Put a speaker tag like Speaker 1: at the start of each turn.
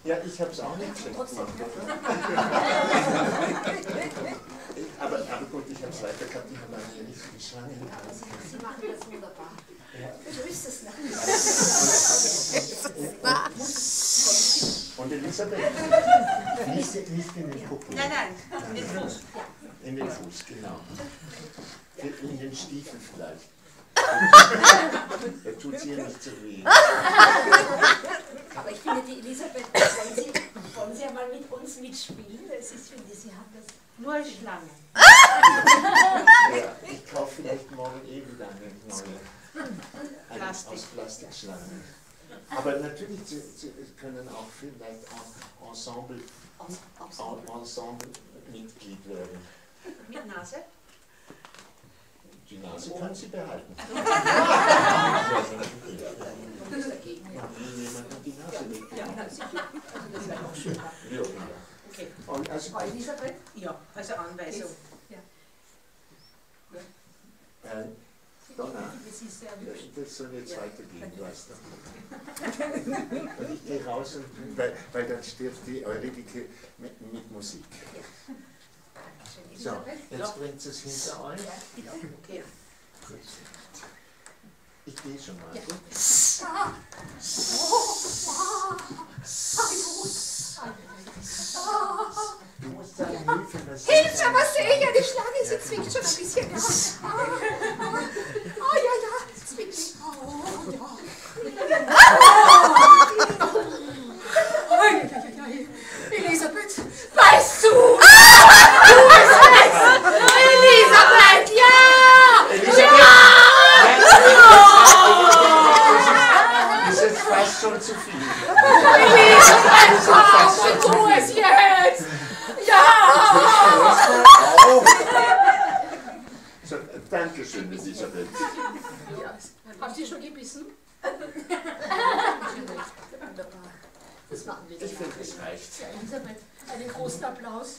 Speaker 1: Ja, ich habe es auch nicht schlecht gemacht, oder? aber gut, ich habe es weiter gehabt, ich habe eine richtige Schlange im Hals.
Speaker 2: Sie machen das wunderbar.
Speaker 1: Ja.
Speaker 2: Grüß es nach.
Speaker 1: Und Elisabeth, nicht in den Popo.
Speaker 3: Nein, in den Fuß.
Speaker 1: In den Fuß, genau. In den Stiefel vielleicht. Da tut es ihr nicht so weh.
Speaker 2: Aber ich finde, die Elisabeth, wollen Sie ja mal mit uns mitspielen? Ich finde, Sie haben das
Speaker 3: Nur als Schlange.
Speaker 1: Ja, ich kaufe vielleicht morgen wieder eine neue. Aus Plastikschlangen. Aber natürlich, Sie können auch vielleicht Ensemble-Mitglied werden.
Speaker 3: Mit Nase?
Speaker 1: Die Nase kann Sie behalten. Jemand hat die Nase weg.
Speaker 3: Ja, sicher. Also das wäre auch schön.
Speaker 1: Ja.
Speaker 3: Okay.
Speaker 1: Und also,
Speaker 2: Elisabeth?
Speaker 3: Ja, also Anweisung.
Speaker 1: Donna, das soll jetzt weitergehen, weißt du. Und ich gehe raus, weil dann stirbt die Eurydike mit Musik. So, jetzt bringt es hinter euch.
Speaker 3: Okay.
Speaker 1: Ich gehe schon mal. Du musst sagen, Hilfe, was
Speaker 2: Hilfe, was sehe ich? Ja, die Schlange, sie zwickt schon ein bisschen. Ja. Oh, ja, zwickt. Oh, ja. Elisabeth, weißt du? Du bist es! Elisabeth, ja!
Speaker 1: Das ist jetzt fast schon zu viel.
Speaker 2: Elisabeth, komm, tu es jetzt! Ja!
Speaker 1: So, Dankeschön, Elisabeth.
Speaker 2: Habt ihr schon gebissen? Wunderbar. Das machen wir dann.
Speaker 1: Ich finde, es reicht.
Speaker 2: Elisabeth, einen großen Applaus.